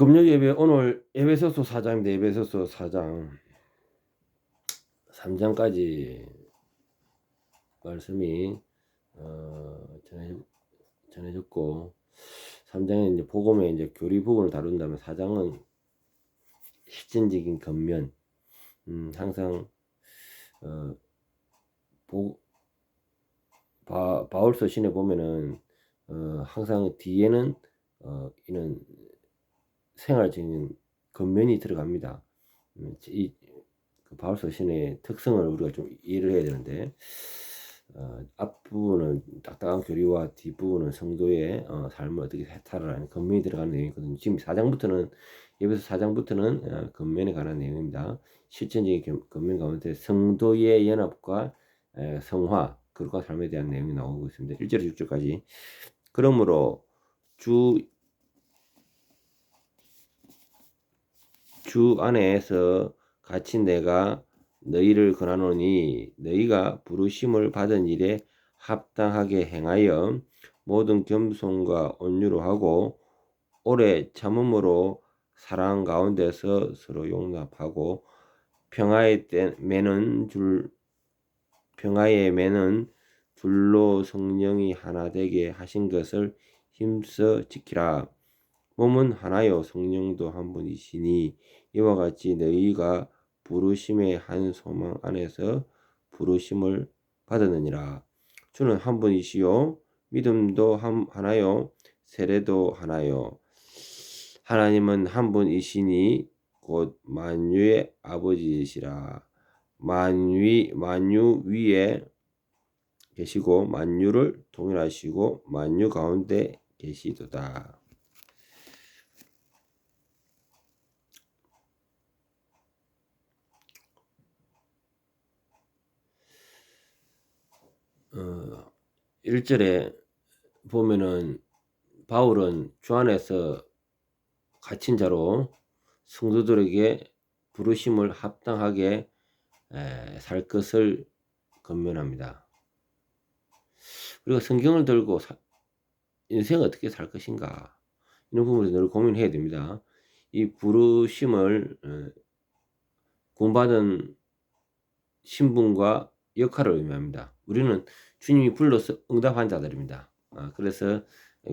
금요 예배 오늘 에베소서 4장입니다. 에베소서 4장 3장까지 말씀이 전해졌고 3장은 이제 복음의 이제 교리 부분을 다룬다면 4장은 실전적인 겉면 항상 바울서 신에 보면은 항상 뒤에는 이는 생활적인 겉면이 들어갑니다. 이 바울서 신의 특성을 우리가 좀 이해를 해야 되는데 앞부분은 딱딱한 교리와 뒷부분은 성도의 삶을 어떻게 해탈하라는 겉면이 들어가는 내용이거든요. 지금 4장부터는 에베소 4장부터는 겉면에 관한 내용입니다. 실천적인 겉면 가운데 성도의 연합과 성화, 그룹과 삶에 대한 내용이 나오고 있습니다. 1절 6절까지. 그러므로 주 안에서 같이 내가 너희를 권하노니 너희가 부르심을 받은 일에 합당하게 행하여 모든 겸손과 온유로 하고 오래 참음으로 사랑 가운데서 서로 용납하고 평화에 매는 줄로 성령이 하나 되게 하신 것을 힘써 지키라. 몸은 하나요 성령도 한 분이시니 이와 같이 너희가 부르심의 한 소망 안에서 부르심을 받았느니라. 주는 한 분이시요 믿음도 하나요 세례도 하나요. 하나님은 한 분이시니 곧 만유의 아버지이시라. 만유 위에 계시고 만유를 통일하시고 만유 가운데 계시도다. 어, 1절에 보면은 바울은 주 안에서 갇힌 자로 성도들에게 부르심을 합당하게 살 것을 권면합니다. 우리가 성경을 들고 인생을 어떻게 살 것인가 이런 부분에서 늘 고민해야 됩니다. 이 부르심을 구원받은 신분과 역할을 의미합니다. 우리는 주님이 불러서 응답한 자들입니다. 그래서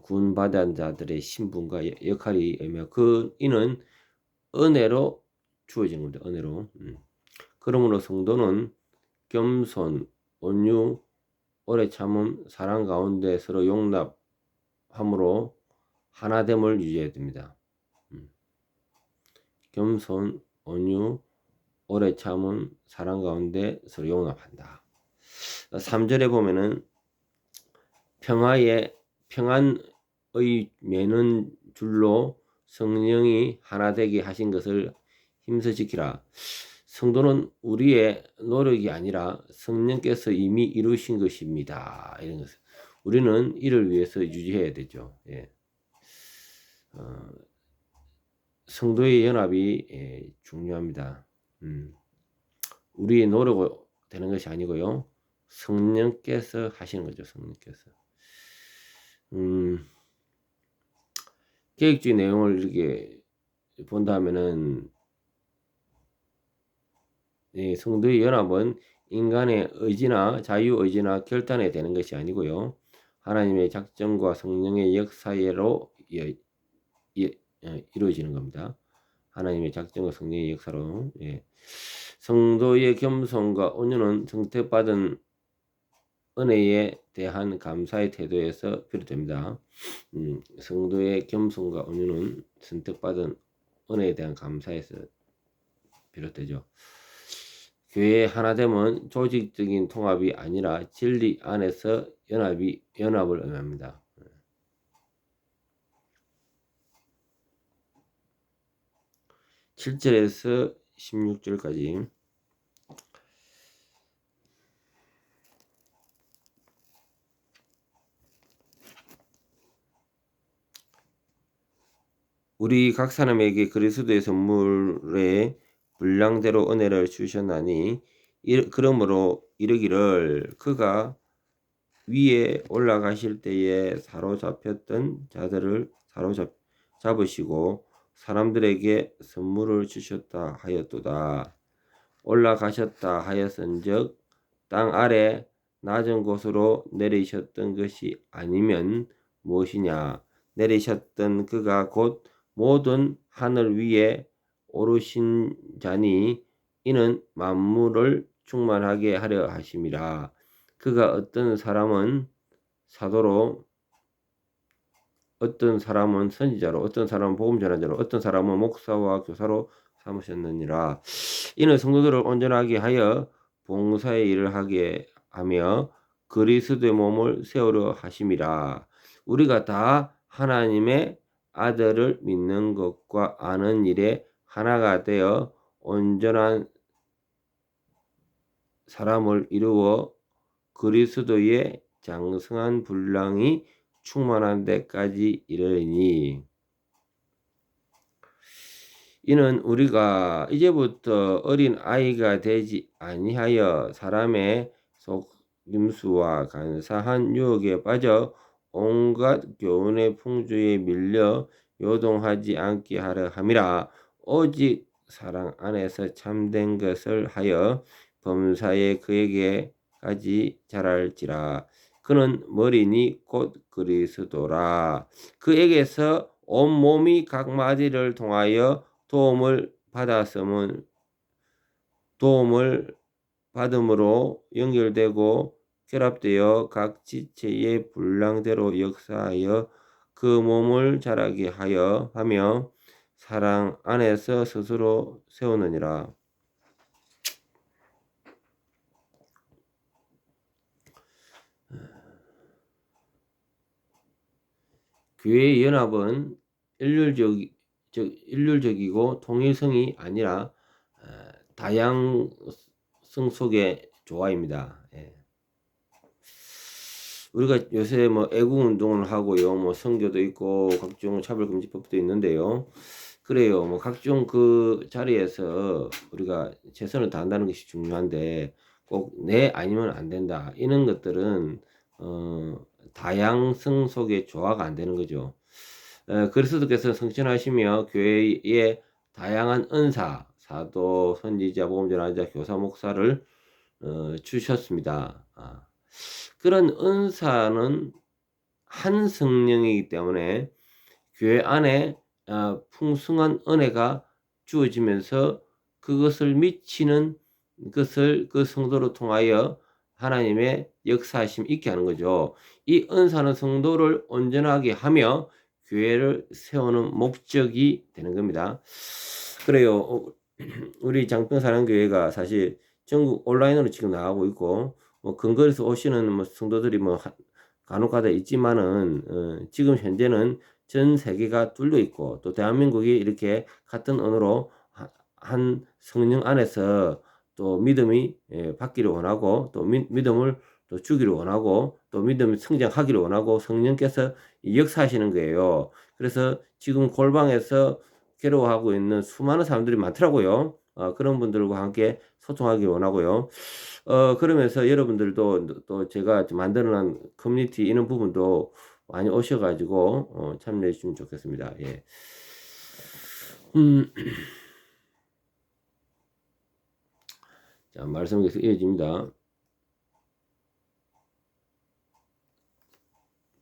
구원받은 자들의 신분과 역할이 의미하고 이는 은혜로 주어지는 겁니다. 은혜로. 그러므로 성도는 겸손, 온유, 오래 참음, 사랑 가운데 서로 용납함으로 하나됨을 유지해야 됩니다. 겸손, 온유, 오래 참음, 사랑 가운데 서로 용납한다. 3절에 보면은 평안의 매는 줄로 성령이 하나 되게 하신 것을 힘써 지키라. 성도는 우리의 노력이 아니라 성령께서 이미 이루신 것입니다. 이런 것을 우리는 이를 위해서 유지해야 되죠. 예. 성도의 연합이 중요합니다. 우리의 노력으로 되는 것이 아니고요. 성령께서 하시는 거죠. 성령께서. 계획주의 내용을 이렇게 본다면은 성도의 연합은 인간의 의지나 자유의지나 결단에 되는 것이 아니고요. 하나님의 작정과 성령의 역사로 이루어지는 겁니다. 하나님의 작정과 성령의 역사로. 성도의 겸손과 온유는 선택받은 은혜에 대한 감사의 태도에서 비롯됩니다. 성도의 겸손과 온유는 선택받은 은혜에 대한 감사에서 비롯되죠. 교회의 하나됨은 조직적인 통합이 아니라 진리 안에서 연합을 의미합니다. 7절에서 16절까지 우리 각 사람에게 그리스도의 선물의 분량대로 은혜를 주셨나니 그러므로 이르기를 그가 위에 올라가실 때에 사로잡혔던 자들을 사로잡으시고 사람들에게 선물을 주셨다 하였도다. 올라가셨다 하였은즉 땅 아래 낮은 곳으로 내리셨던 것이 아니면 무엇이냐? 내리셨던 그가 곧 모든 하늘 위에 오르신 자니 이는 만물을 충만하게 하려 하심이라. 그가 어떤 사람은 사도로, 어떤 사람은 선지자로, 어떤 사람은 복음 전환자로, 어떤 사람은 목사와 교사로 삼으셨느니라. 이는 성도들을 온전하게 하여 봉사의 일을 하게 하며 그리스도의 몸을 세우려 하심이라. 우리가 다 하나님의 아들을 믿는 것과 아는 일에 하나가 되어 온전한 사람을 이루어 그리스도의 장성한 분량이 충만한 데까지 이르니, 이는 우리가 이제부터 어린 아이가 되지 아니하여 사람의 속임수와 간사한 유혹에 빠져 온갖 교훈의 풍조에 밀려 요동하지 않게 하려 함이라. 오직 사랑 안에서 참된 것을 하여 범사에 그에게까지 자랄지라. 그는 머리니 곧 그리스도라. 그에게서 온 몸이 각 마디를 통하여 도움을 받음으로 연결되고 결합되어 각 지체의 분량대로 역사하여 그 몸을 자라게 하며 사랑 안에서 스스로 세우느니라. 교회의 연합은 일률적이고 통일성이 아니라 다양성 속의 조화입니다. 예. 우리가 요새 뭐 애국 운동을 하고요, 뭐 선교도 있고 각종 차별금지법도 있는데요. 그래요. 뭐 각종 그 자리에서 우리가 최선을 다한다는 것이 중요한데 꼭 네 아니면 안 된다. 이런 것들은 다양성 속의 조화가 안 되는 거죠. 그리스도께서 성천하시며 교회에 다양한 은사, 사도, 선지자, 복음전환자, 교사, 목사를 주셨습니다. 그런 은사는 한 성령이기 때문에 교회 안에 풍성한 은혜가 주어지면서 그것을 미치는 것을 그 성도로 통하여 하나님의 역사하심 있게 하는 거죠. 이 은사는 성도를 온전하게 하며 교회를 세우는 목적이 되는 겁니다. 그래요. 우리 장평사랑교회가 사실 전국 온라인으로 지금 나가고 있고 뭐 근거리에서 오시는 뭐 성도들이 뭐 간혹가다 있지만은 지금 현재는 전 세계가 뚫려 있고 또 대한민국이 이렇게 같은 언어로 한 성령 안에서 또 믿음이 받기를 원하고 또 믿음을 또 주기를 원하고 또 믿음이 성장하기를 원하고 성령께서 역사하시는 거예요. 그래서 지금 골방에서 괴로워하고 있는 수많은 사람들이 많더라고요. 그런 분들과 함께 소통하기 원하고요. 그러면서 여러분들도 또 제가 만들어놓은 커뮤니티 이런 부분도 많이 오셔가지고 참여해 주시면 좋겠습니다. 예. 자, 말씀이 계속 이어집니다.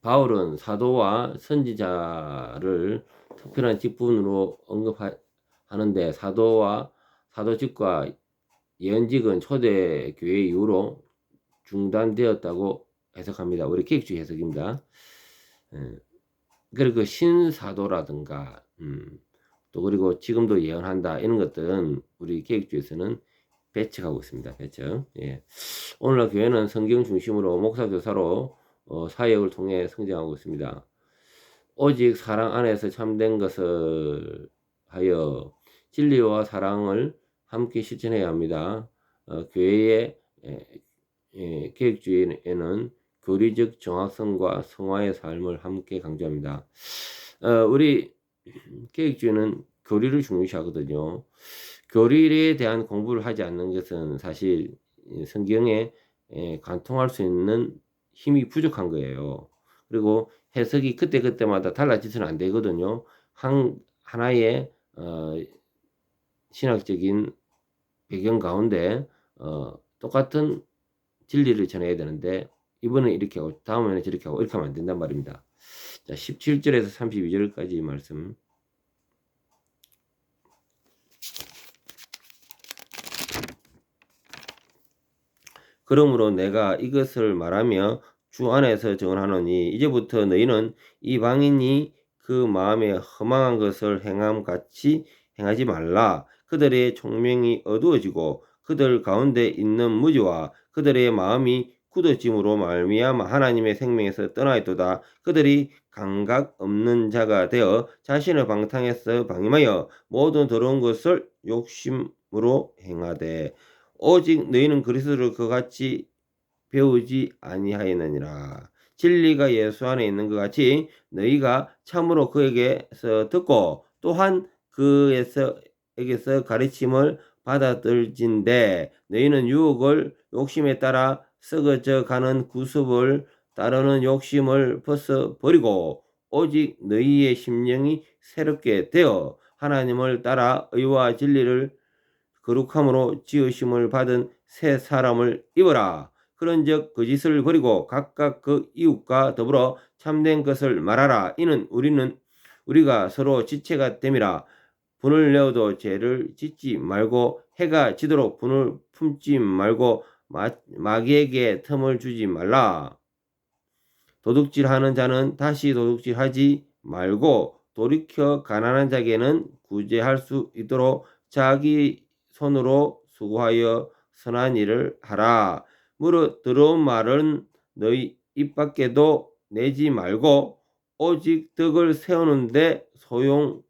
바울은 사도와 선지자를 특별한 직분으로 언급하는데 사도직과 예언직은 초대 교회 이후로 중단되었다고 해석합니다. 우리 계획주의 해석입니다. 그리고 신사도라든가 또 그리고 지금도 예언한다 이런 것들은 우리 계획주에서는 배척하고 있습니다. 배척. 예. 오늘날 교회는 성경 중심으로 목사 교사로 사역을 통해 성장하고 있습니다. 오직 사랑 안에서 참된 것을 하여 진리와 사랑을 함께 실천해야 합니다. 교회의 계획주의에는 교리적 정확성과 성화의 삶을 함께 강조합니다. 우리 계획주의는 교리를 중요시하거든요. 교리에 대한 공부를 하지 않는 것은 사실 성경에 관통할 수 있는 힘이 부족한 거예요. 그리고 해석이 그때그때마다 달라지서는 안 되거든요. 하나의 신학적인 배경 가운데 똑같은 진리를 전해야 되는데 이번엔 이렇게 하고 다음에는 저렇게 하고 이렇게 하면 안 된단 말입니다. 자, 17절에서 32절까지 말씀. 그러므로 내가 이것을 말하며 주 안에서 증언하노니 이제부터 너희는 이방인이 그 마음에 허망한 것을 행함 같이 행하지 말라. 그들의 총명이 어두워지고 그들 가운데 있는 무지와 그들의 마음이 굳어짐으로 말미암아 하나님의 생명에서 떠나있도다. 그들이 감각 없는 자가 되어 자신을 방탕해서 방임하여 모든 더러운 것을 욕심으로 행하되 오직 너희는 그리스도를 그같이 배우지 아니하였느니라. 진리가 예수 안에 있는 것 같이 너희가 참으로 그에게서 듣고 또한 그에게서 가르침을 받아들진대 너희는 유혹을 욕심에 따라 썩어져 가는 구습을 따르는 욕심을 벗어버리고 오직 너희의 심령이 새롭게 되어 하나님을 따라 의와 진리를 거룩함으로 지으심을 받은 새 사람을 입어라. 그런즉 그 짓을 버리고 각각 그 이웃과 더불어 참된 것을 말하라. 이는 우리가 서로 지체가 됨이라. 분을 내어도 죄를 짓지 말고 해가 지도록 분을 품지 말고 마귀에게 틈을 주지 말라. 도둑질하는 자는 다시 도둑질하지 말고 돌이켜 가난한 자에게는 구제할 수 있도록 자기 손으로 수고하여 선한 일을 하라. 무릇 더러운 말은 너희 입 밖에도 내지 말고 오직 덕을 세우는데 소용되는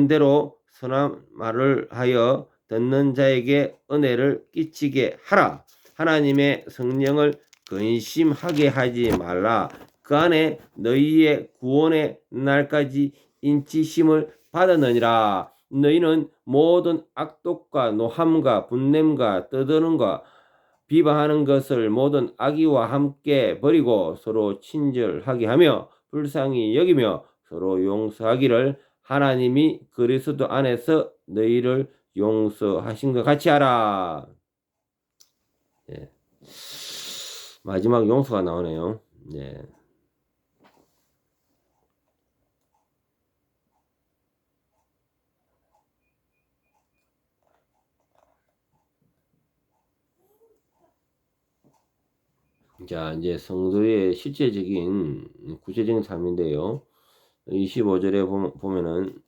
대로 선한 말을 하여 듣는 자에게 은혜를 끼치게 하라. 하나님의 성령을 근심하게 하지 말라. 그 안에 너희의 구원의 날까지 인치심을 받았느니라. 너희는 모든 악독과 노함과 분냄과 떠드는과 비방하는 것을 모든 악의와 함께 버리고 서로 친절하게 하며 불쌍히 여기며 서로 용서하기를 하나님이 그리스도 안에서 너희를 용서하신 것 같이 하라. 예. 마지막 용서가 나오네요. 예. 자, 이제 성도의 실제적인 구체적인 삶인데요. 25절에 보면은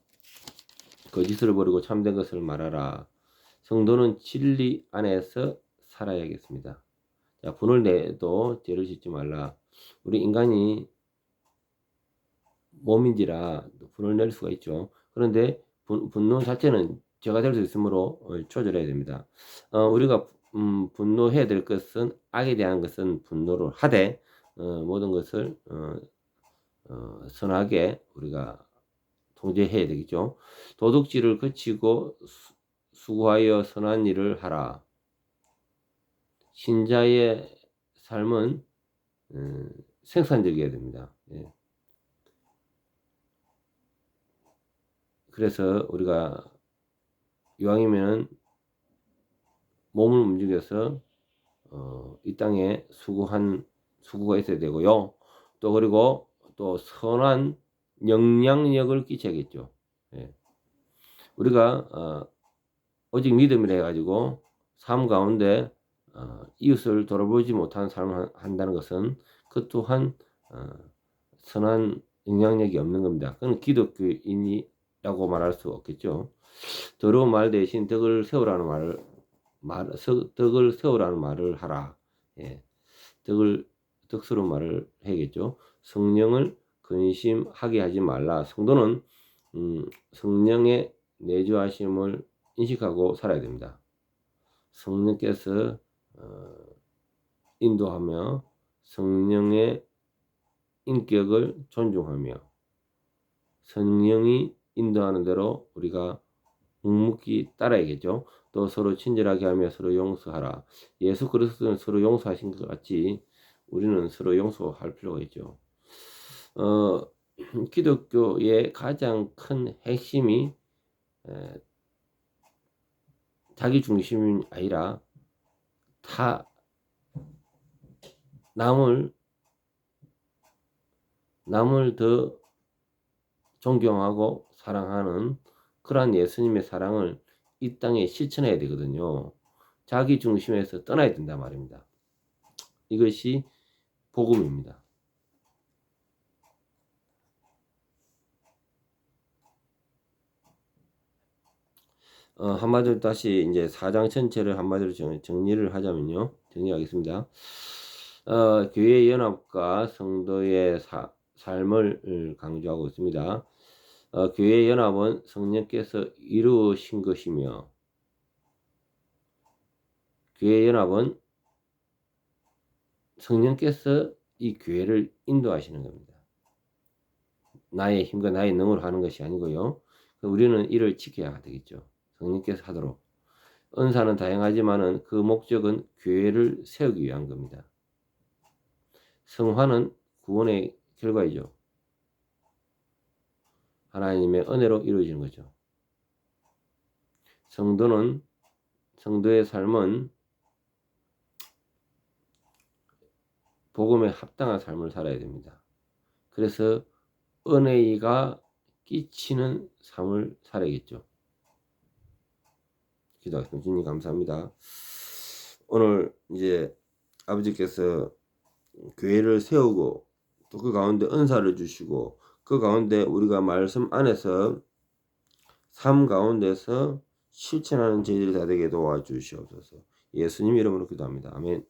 거짓을 버리고 참된 것을 말하라. 성도는 진리 안에서 살아야겠습니다. 자, 분을 내도 죄를 짓지 말라. 우리 인간이 몸인지라 분을 낼 수가 있죠. 그런데 분노 자체는 죄가 될 수 있으므로 조절해야 됩니다. 우리가 분노해야 될 것은 악에 대한 것은 분노를 하되 모든 것을 선하게 우리가 통제해야 되겠죠. 도둑질을 그치고 수고하여 선한 일을 하라. 신자의 삶은 생산적이어야 됩니다. 예. 그래서 우리가 이왕이면 몸을 움직여서 이 땅에 수고가 있어야 되고요. 또 그리고 또 선한 영향력을 끼쳐야겠죠. 예. 우리가 오직 믿음이라 해가지고 삶 가운데 이웃을 돌아보지 못하는 삶을 한다는 것은 그 또한 선한 영향력이 없는 겁니다. 그건 기독교인이라고 말할 수 없겠죠. 더러운 말 대신 덕을 세우라는 말을 하라. 예. 덕스러운 말을 해야겠죠. 성령을 근심하게 하지 말라. 성도는 성령의 내주하심을 인식하고 살아야 됩니다. 성령께서 인도하며 성령의 인격을 존중하며 성령이 인도하는 대로 우리가 묵묵히 따라야겠죠. 또 서로 친절하게 하며 서로 용서하라. 예수 그리스도는 서로 용서하신 것 같이 우리는 서로 용서할 필요가 있죠. 기독교의 가장 큰 핵심이 자기 중심이 아니라 타 남을 더 존경하고 사랑하는 그러한 예수님의 사랑을 이 땅에 실천해야 되거든요. 자기 중심에서 떠나야 된단 말입니다. 이것이 복음입니다. 한마디로 다시 이제 4장 전체를 한마디로 정리를 하자면요. 정리하겠습니다. 교회 연합과 성도의 삶을 강조하고 있습니다. 교회 연합은 성령께서 이루신 것이며, 교회 연합은 성령께서 이 교회를 인도하시는 겁니다. 나의 힘과 나의 능으로 하는 것이 아니고요. 우리는 이를 지켜야 되겠죠. 성령께서 하도록. 은사는 다양하지만은 그 목적은 교회를 세우기 위한 겁니다. 성화는 구원의 결과이죠. 하나님의 은혜로 이루어지는 거죠. 성도의 삶은 복음에 합당한 삶을 살아야 됩니다. 그래서 은혜가 끼치는 삶을 살아야겠죠. 기도하겠습니다. 주님 감사합니다. 오늘 이제 아버지께서 교회를 세우고 또 그 가운데 은사를 주시고 그 가운데 우리가 말씀 안에서 삶 가운데서 실천하는 저희들이 다 되게 도와주시옵소서. 예수님 이름으로 기도합니다. 아멘.